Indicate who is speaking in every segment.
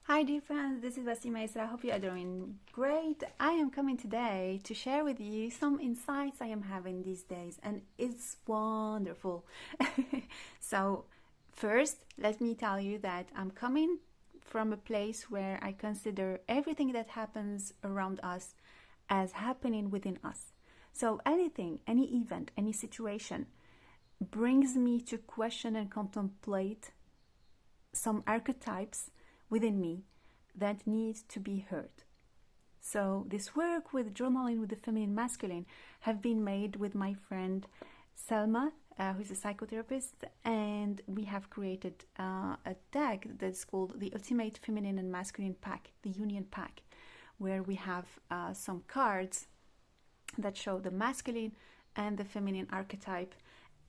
Speaker 1: Hi dear friends, this is Wasima Isra. I hope you are doing great. I am coming today to share with you some insights I am having these days, and it's wonderful. So, first, let me tell you that I'm coming from a place where I consider everything that happens around us as happening within us. So, anything, any event, any situation brings me to question and contemplate some archetypes within me that need to be heard. So this work with journaling with the feminine masculine have been made with my friend Selma, who's a psychotherapist, and we have created a deck that's called the Ultimate Feminine and Masculine Pack, the Union Pack, where we have some cards that show the masculine and the feminine archetype,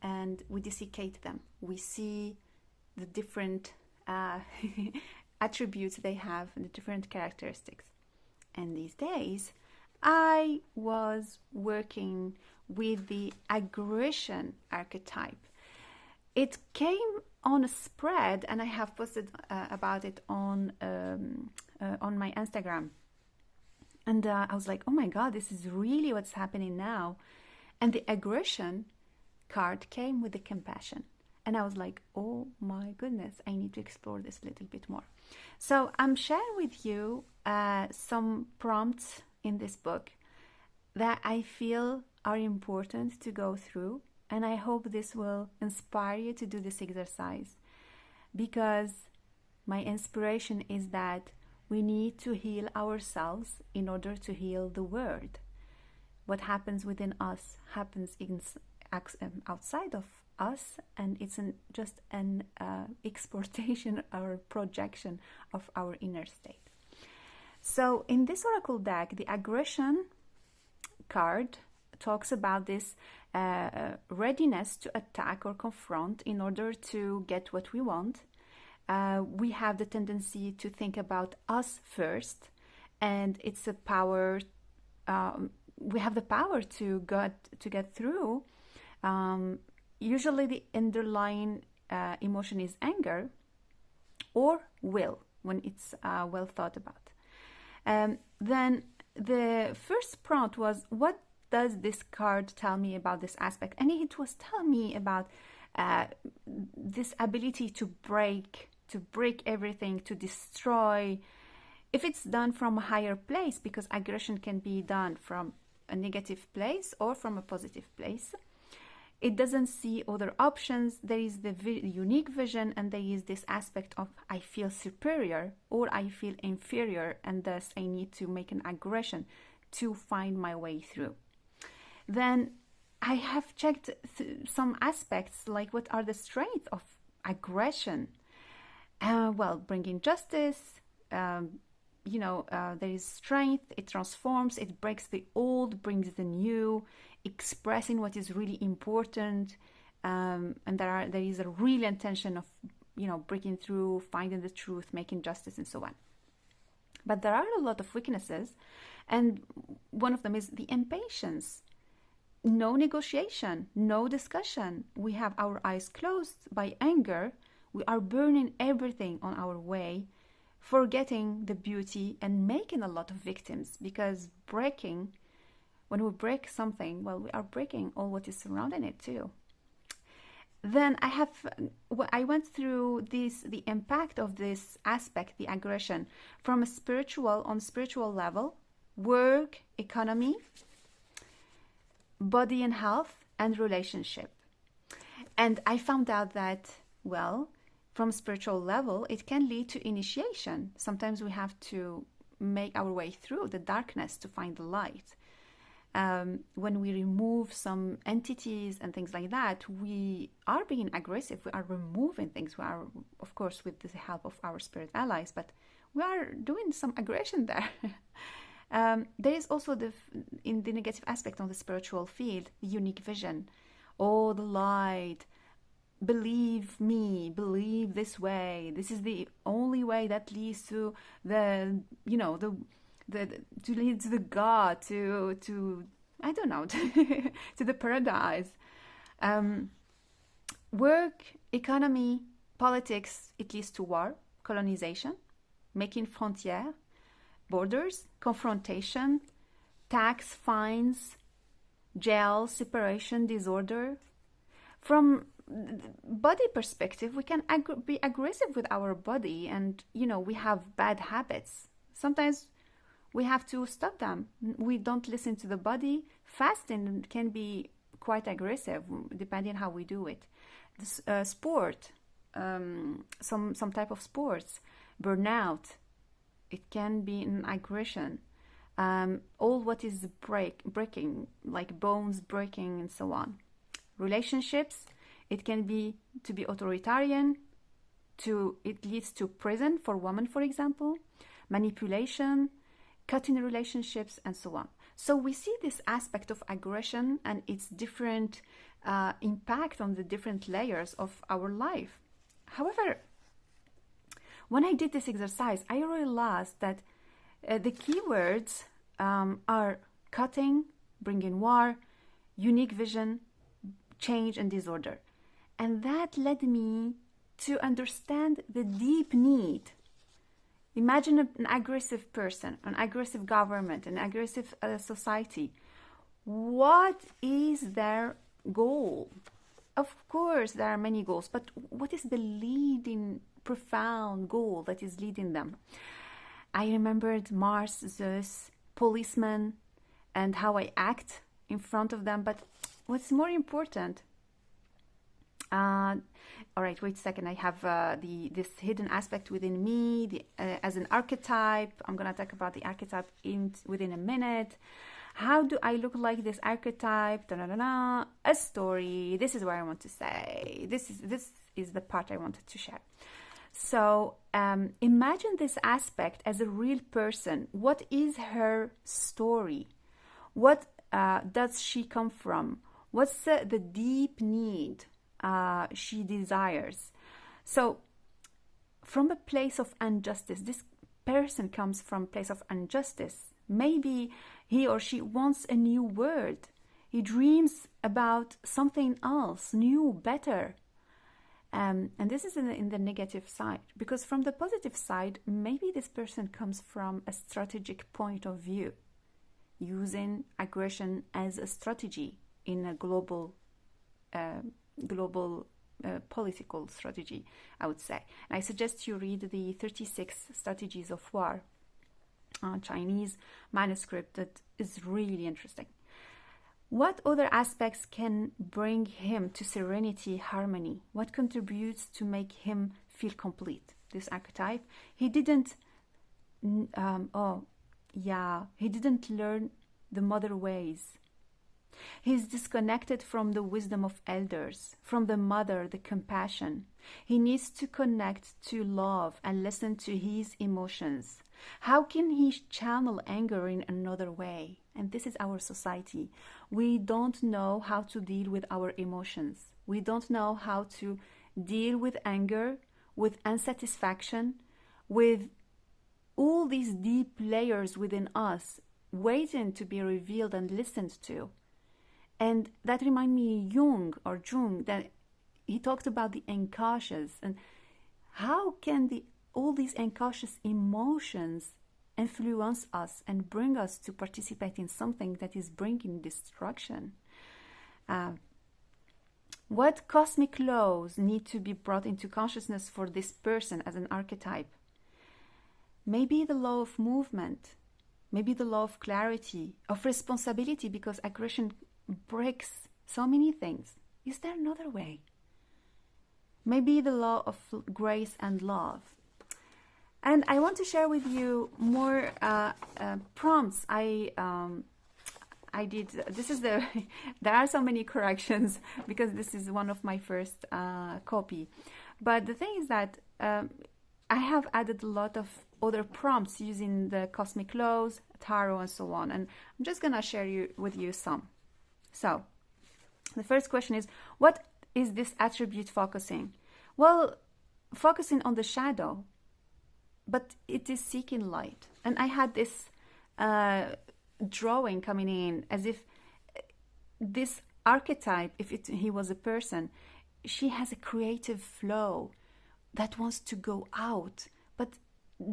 Speaker 1: and we dissecate them. We see the different attributes they have and the different characteristics. And these days, I was working with the aggression archetype. It came on a spread, and I have posted about it on my Instagram. And I was like, oh my God, this is really what's happening now. And the aggression card came with the compassion. And I was like, oh my goodness, I need to explore this a little bit more. So I'm sharing with you some prompts in this book that I feel are important to go through. And I hope this will inspire you to do this exercise, because my inspiration is that we need to heal ourselves in order to heal the world. What happens within us happens outside of us, and it's just an exportation or projection of our inner state. So in this oracle deck, the aggression card talks about this readiness to attack or confront in order to get what we want. We have the tendency to think about us first, and it's a power. We have the power to get through. Usually the underlying emotion is anger or will, when it's well thought about. Then the first prompt was, what does this card tell me about this aspect? And it was telling me about this ability to break everything, to destroy, if it's done from a higher place, because aggression can be done from a negative place or from a positive place. It doesn't see other options. There is the unique vision, and there is this aspect of I feel superior or I feel inferior, and thus I need to make an aggression to find my way through. Then I have checked some aspects, like what are the strengths of aggression? Bringing justice, there is strength, it transforms, it breaks the old, brings the new, expressing what is really important, and there is a real intention of breaking through, finding the truth, making justice, and so on. But there are a lot of weaknesses, and one of them is the impatience. No negotiation, no discussion. We have our eyes closed by anger. We are burning everything on our way, forgetting the beauty and making a lot of victims, because when we break something, we are breaking all what is surrounding it too. Then I went through the impact of this aspect, the aggression, from a spiritual level, work, economy, body and health, and relationship. And I found out that, from spiritual level, it can lead to initiation. Sometimes we have to make our way through the darkness to find the light. When we remove some entities and things like that, we are being aggressive. We are removing things. We are, of course, with the help of our spirit allies, but we are doing some aggression there. There is also in the negative aspect on the spiritual field, the unique vision. Oh, the light. Believe me, believe this way. This is the only way that leads to to lead to the God, to I don't know, to the paradise. Work, economy, politics, it leads to war, colonization, making frontières, borders, confrontation, tax, fines, jail, separation, disorder. From body perspective, we can be aggressive with our body, and we have bad habits. Sometimes we have to stop them. We don't listen to the body. Fasting can be quite aggressive depending on how we do it. Sport, some type of sports, burnout, it can be an aggression. All what is breaking, like bones breaking and so on. Relationships, it can be to be authoritarian, it leads to prison for women, for example, manipulation, cutting relationships, and so on. So we see this aspect of aggression and its different impact on the different layers of our life. However, when I did this exercise, I realized that the keywords are cutting, bringing war, unique vision, change, and disorder. And that led me to understand the deep need. Imagine an aggressive person, an aggressive government, an aggressive society. What is their goal? Of course, there are many goals, but what is the leading, profound goal that is leading them? I remembered Mars, Zeus, policemen, and how I act in front of them. But what's more important? All right, wait a second. I have this hidden aspect within me as an archetype. I'm gonna talk about the archetype within a minute. How do I look like this archetype? A story. This is what I want to say. This is the part I wanted to share. So imagine this aspect as a real person. What is her story? What does she come from? What's the deep need she desires? So from a place of injustice, this person comes from a place of injustice. Maybe he or she wants a new world. He dreams about something else, new, better. And this is in the negative side. Because from the positive side, maybe this person comes from a strategic point of view, using aggression as a strategy in a global political strategy, I would say. And I suggest you read the 36 Strategies of War, Chinese manuscript that is really interesting. What other aspects can bring him to serenity, harmony? What contributes to make him feel complete? This archetype, he didn't learn the mother ways. He's disconnected from the wisdom of elders, from the mother, the compassion. He needs to connect to love and listen to his emotions. How can he channel anger in another way? And this is our society. We don't know how to deal with our emotions. We don't know how to deal with anger, with unsatisfaction, with all these deep layers within us waiting to be revealed and listened to. And that reminds me Jung, that he talked about the unconscious, and how can all these unconscious emotions influence us and bring us to participate in something that is bringing destruction? What cosmic laws need to be brought into consciousness for this person as an archetype? Maybe the law of movement, maybe the law of clarity, of responsibility, because aggression breaks so many things. Is there another way? Maybe the law of grace and love. And I want to share with you more prompts I did. This is there are so many corrections because this is one of my first copy. But the thing is that I have added a lot of other prompts using the cosmic laws, tarot, and so on. And I'm just gonna share with you some. So the first question is, what is this attribute focusing? Well, focusing on the shadow, but it is seeking light. And I had this drawing coming in as if this archetype, if he was a person, she has a creative flow that wants to go out, but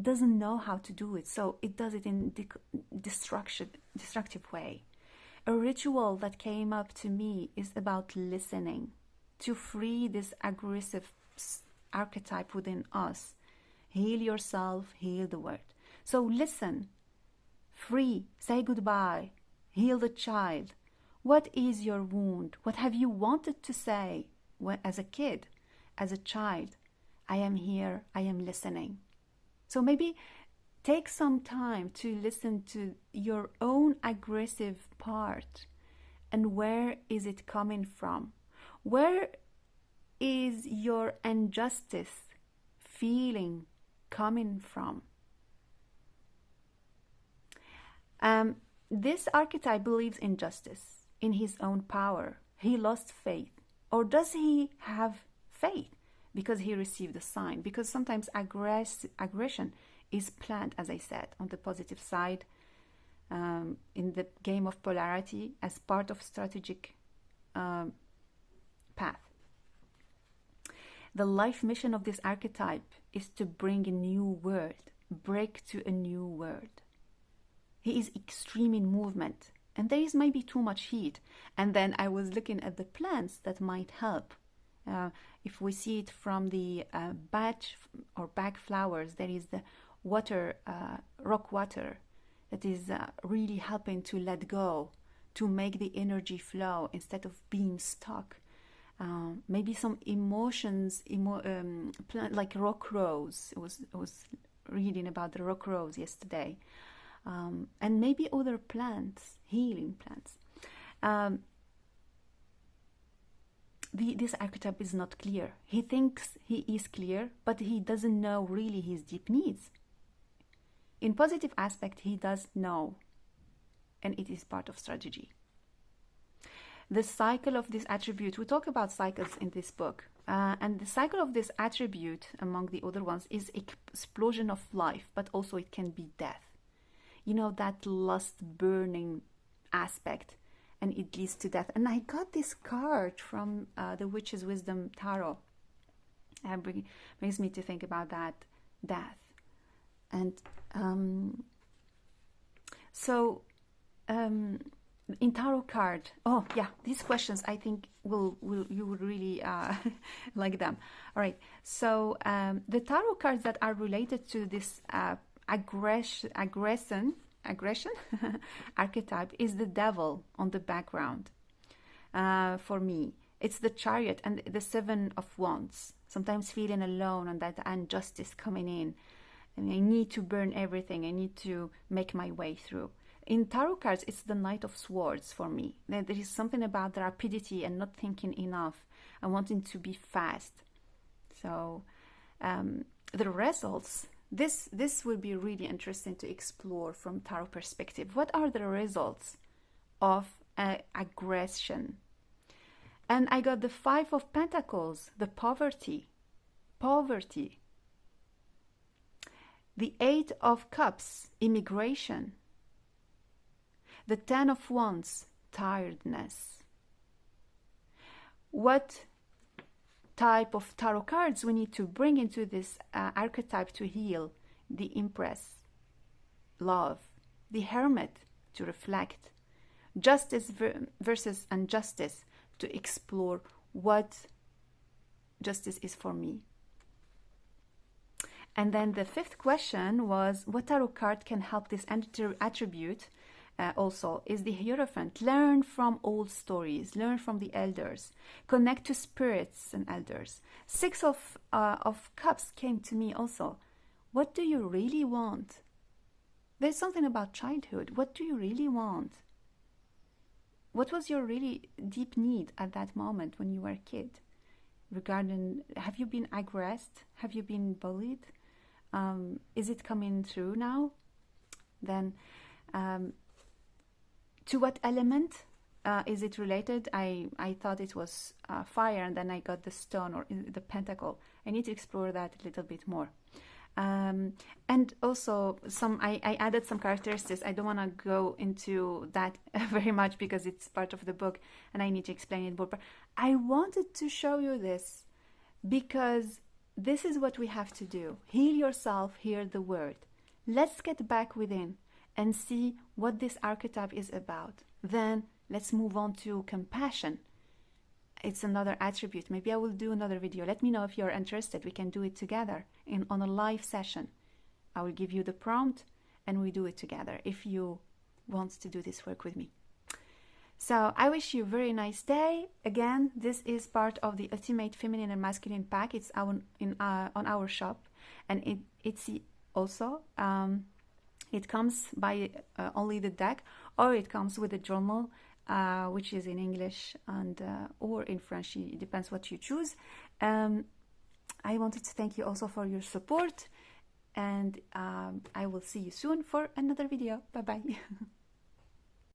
Speaker 1: doesn't know how to do it, so it does it in destructive way. A ritual that came up to me is about listening, to free this aggressive archetype within us. Heal yourself, heal the world. So listen, free, say goodbye, heal the child. What is your wound? What have you wanted to say as a kid, as a child? I am here, I am listening. So maybe take some time to listen to your own aggressive part, and where is it coming from? Where is your injustice feeling coming from? This archetype believes in justice, in his own power. He lost faith. Or does he have faith because he received a sign? Because sometimes aggression is planned, as I said, on the positive side, in the game of polarity, as part of strategic path. The life mission of this archetype is to bring a new world, break to a new world. He is extreme in movement, and there is maybe too much heat. And then I was looking at the plants that might help. If we see it from the batch or back flowers, there is the water, rock water, that is really helping to let go, to make the energy flow instead of being stuck. Maybe some emotions, like rock rose. I was reading about the rock rose yesterday. And maybe other plants, healing plants. This archetype is not clear. He thinks he is clear, but he doesn't know really his deep needs. In positive aspect, he does know, and it is part of strategy. The cycle of this attribute, we talk about cycles in this book, and the cycle of this attribute, among the other ones, is explosion of life, but also it can be death. You know, that lust burning aspect, and it leads to death. And I got this card from the Witch's Wisdom Tarot. Brings me to think about that death. And in tarot card, oh yeah, these questions I think you would really like them. All right, so the tarot cards that are related to this aggression archetype is the Devil on the background. For me, it's the Chariot and the Seven of Wands. Sometimes feeling alone and that injustice coming in, and I need to burn everything. I need to make my way through. In tarot cards, it's the Knight of Swords for me. There is something about the rapidity and not thinking enough and wanting to be fast. So the results. This will be really interesting to explore from tarot perspective. What are the results of aggression? And I got the Five of Pentacles, the poverty. The Eight of Cups, immigration. The Ten of Wands, tiredness. What type of tarot cards we need to bring into this archetype to heal? The Empress, love. The Hermit, to reflect. Justice versus injustice, to explore what justice is for me. And then the fifth question was, what tarot card can help this attribute? Also is the Hierophant. Learn from old stories, learn from the elders, connect to spirits and elders. Six of Cups came to me also. What do you really want? There's something about childhood. What do you really want? What was your really deep need at that moment when you were a kid? Regarding, have you been aggressed? Have you been bullied? Is it coming through now? Then to what element is it related? I thought it was fire, and then I got the stone or the pentacle. I need to explore that a little bit more. And also I added some characteristics. I don't want to go into that very much because it's part of the book and I need to explain it more. But I wanted to show you this because this is what we have to do. Heal yourself, hear the word. Let's get back within and see what this archetype is about. Then let's move on to compassion. It's another attribute. Maybe I will do another video. Let me know if you're interested. We can do it together on a live session. I will give you the prompt and we do it together if you want to do this work with me. So I wish you a very nice day. Again, this is part of the Ultimate Feminine and Masculine Pack. It's on our shop, and it's also it comes by only the deck, or it comes with a journal, which is in English and or in French. It depends what you choose. I wanted to thank you also for your support, and I will see you soon for another video. Bye bye.